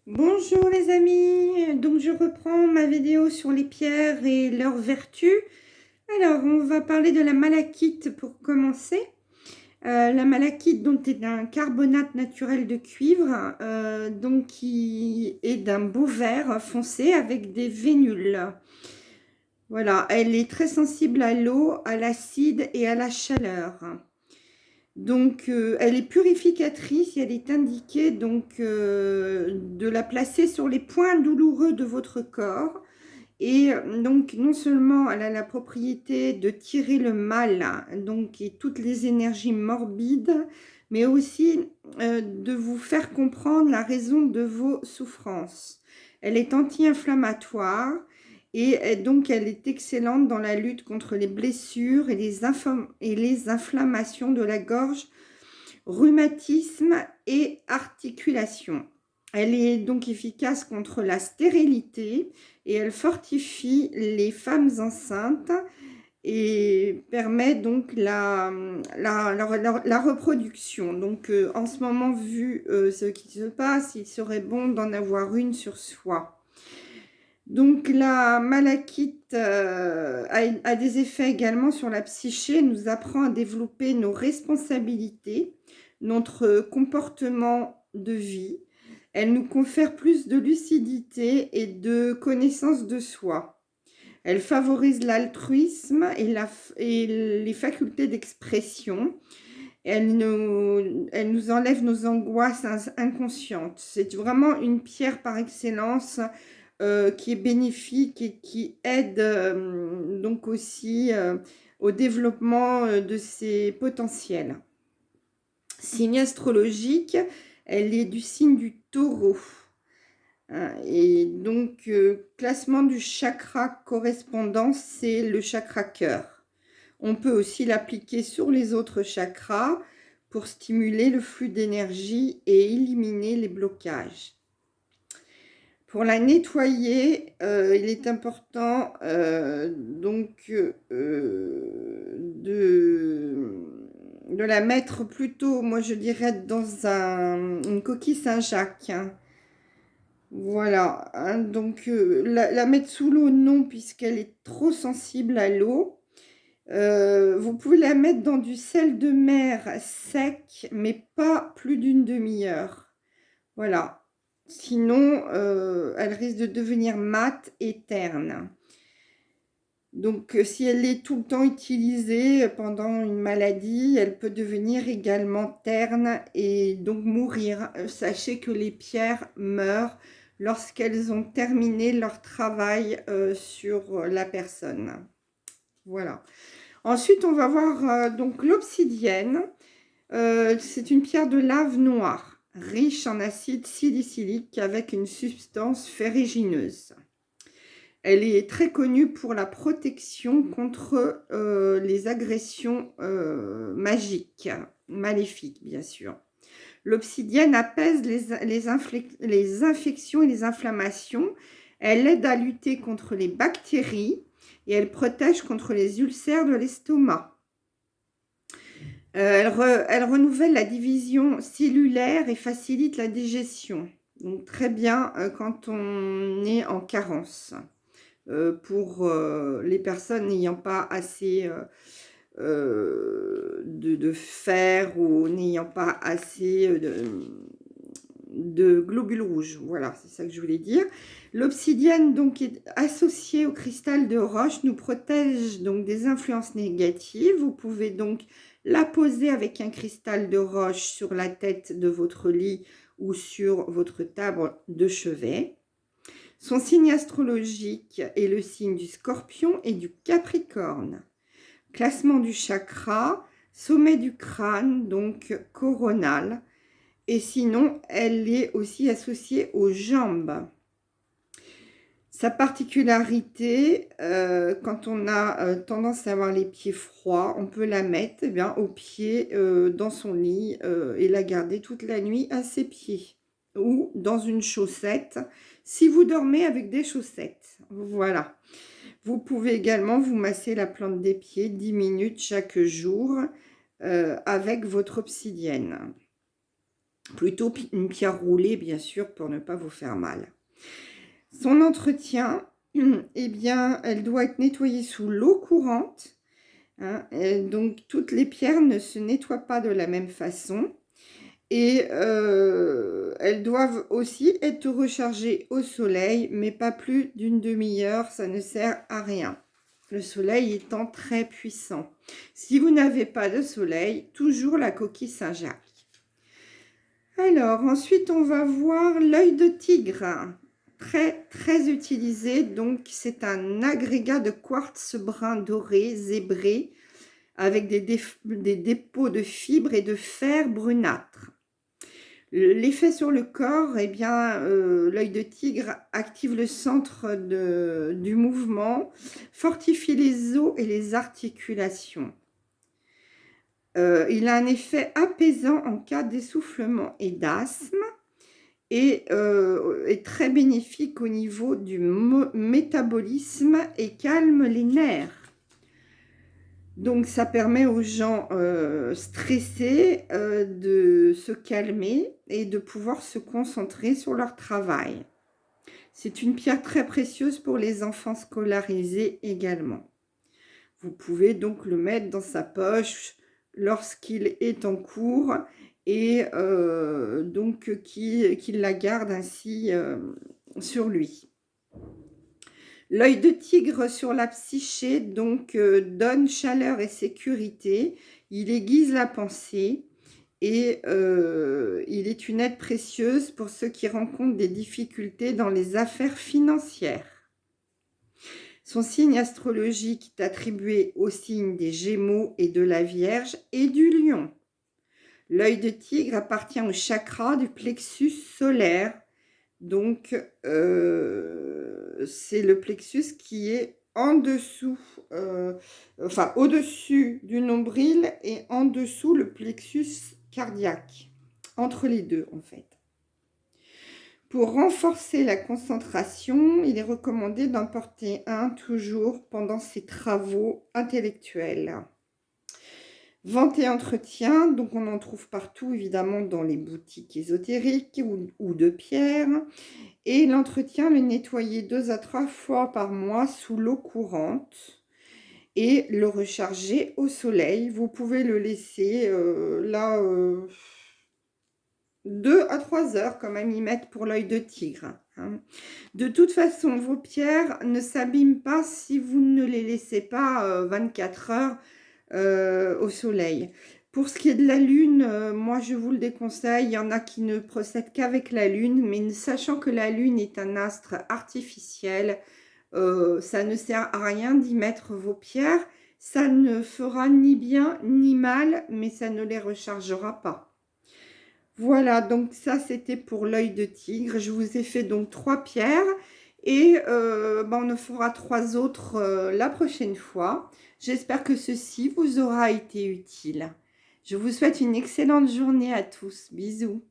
Bonjour les amis, donc je reprends ma vidéo sur les pierres et leurs vertus. Alors on va parler de la malachite pour commencer. La malachite donc est un carbonate naturel de cuivre, donc qui est d'un beau vert foncé avec des vénules. Voilà, elle est très sensible à l'eau, à l'acide et à la chaleur. Donc, elle est purificatrice et elle est indiquée donc de la placer sur les points douloureux de votre corps. Et donc, non seulement elle a la propriété de tirer le mal, hein, donc et toutes les énergies morbides, mais aussi de vous faire comprendre la raison de vos souffrances. Elle est anti-inflammatoire et donc elle est excellente dans la lutte contre les blessures et les inflammations de la gorge, rhumatisme et articulation. Elle est donc efficace contre la stérilité et elle fortifie les femmes enceintes et permet donc la reproduction. Donc en ce moment, vu ce qui se passe, il serait bon d'en avoir une sur soi. Donc la malachite a des effets également sur la psyché, nous apprend à développer nos responsabilités, notre comportement de vie. Elle nous confère plus de lucidité et de connaissance de soi. Elle favorise l'altruisme et les facultés d'expression. Elle nous enlève nos angoisses inconscientes. C'est vraiment une pierre par excellence qui est bénéfique et qui aide donc aussi au développement de ses potentiels. Signe astrologique, elle est du signe du taureau. Et donc, classement du chakra correspondant, c'est le chakra cœur. On peut aussi l'appliquer sur les autres chakras pour stimuler le flux d'énergie et éliminer les blocages. Pour la nettoyer, il est important de la mettre plutôt, moi je dirais, dans une coquille Saint-Jacques. Hein. Voilà, hein, donc la mettre sous l'eau, non, puisqu'elle est trop sensible à l'eau. Vous pouvez la mettre dans du sel de mer sec, mais pas plus d'une demi-heure. Voilà. Sinon, elle risque de devenir mate et terne. Donc, si elle est tout le temps utilisée pendant une maladie, elle peut devenir également terne et donc mourir. Sachez que les pierres meurent lorsqu'elles ont terminé leur travail sur la personne. Voilà. Ensuite, on va voir donc l'obsidienne. C'est une pierre de lave noire, riche en acide salicylique avec une substance ferrugineuse. Elle est très connue pour la protection contre les agressions magiques, maléfiques bien sûr. L'obsidienne apaise les infections et les inflammations. Elle aide à lutter contre les bactéries et elle protège contre les ulcères de l'estomac. Elle renouvelle la division cellulaire et facilite la digestion. Donc très bien quand on est en carence. Pour les personnes n'ayant pas assez de fer ou n'ayant pas assez de globules rouges. Voilà, c'est ça que je voulais dire. L'obsidienne donc est associée au cristal de roche, nous protège donc des influences négatives. Vous pouvez donc la poser avec un cristal de roche sur la tête de votre lit ou sur votre table de chevet. Son signe astrologique est le signe du Scorpion et du Capricorne. Classement du chakra, sommet du crâne, donc coronal. Et sinon, elle est aussi associée aux jambes. Sa particularité, quand on a tendance à avoir les pieds froids, on peut la mettre au pied dans son lit et la garder toute la nuit à ses pieds. Ou dans une chaussette, si vous dormez avec des chaussettes. Voilà. Vous pouvez également vous masser la plante des pieds 10 minutes chaque jour avec votre obsidienne. Plutôt une pierre roulée, bien sûr, pour ne pas vous faire mal. Son entretien, eh bien, elle doit être nettoyée sous l'eau courante. Hein, donc, toutes les pierres ne se nettoient pas de la même façon. Et elles doivent aussi être rechargées au soleil, mais pas plus d'une demi-heure, ça ne sert à rien. Le soleil étant très puissant. Si vous n'avez pas de soleil, toujours la coquille Saint-Jacques. Alors, ensuite, on va voir l'œil de tigre. Très, très utilisé. Donc, c'est un agrégat de quartz brun doré, zébré, avec des dépôts de fibres et de fer brunâtre. L'effet sur le corps, eh bien, l'œil de tigre active le centre du mouvement, fortifie les os et les articulations. Il a un effet apaisant en cas d'essoufflement et d'asthme et est très bénéfique au niveau du métabolisme et calme les nerfs. Donc, ça permet aux gens stressés de se calmer et de pouvoir se concentrer sur leur travail. C'est une pierre très précieuse pour les enfants scolarisés également. Vous pouvez donc le mettre dans sa poche lorsqu'il est en cours et donc qu'il la garde ainsi sur lui. L'œil de tigre sur la psyché donc donne chaleur et sécurité, il aiguise la pensée et il est une aide précieuse pour ceux qui rencontrent des difficultés dans les affaires financières. Son signe astrologique est attribué au signe des Gémeaux et de la Vierge et du Lion. L'œil de tigre appartient au chakra du plexus solaire. Donc, c'est le plexus qui est en dessous, enfin au-dessus du nombril et en dessous le plexus cardiaque. Entre les deux, en fait. Pour renforcer la concentration, il est recommandé d'en porter un toujours pendant ses travaux intellectuels. Vente et entretien, donc on en trouve partout évidemment dans les boutiques ésotériques ou de pierre. Et l'entretien, le nettoyer 2 à 3 fois par mois sous l'eau courante et le recharger au soleil. Vous pouvez le laisser 2 à 3 heures quand même y mettre pour l'œil de tigre. Hein. De toute façon, vos pierres ne s'abîment pas si vous ne les laissez pas 24 heures au soleil. Pour ce qui est de la lune, moi je vous le déconseille. Il y en a qui ne procèdent qu'avec la lune, mais sachant que la lune est un astre artificiel, ça ne sert à rien d'y mettre vos pierres. Ça ne fera ni bien ni mal, mais ça ne les rechargera pas. Voilà, donc ça c'était pour l'œil de tigre. Je vous ai fait donc 3 pierres et on en fera 3 autres la prochaine fois. J'espère que ceci vous aura été utile. Je vous souhaite une excellente journée à tous. Bisous.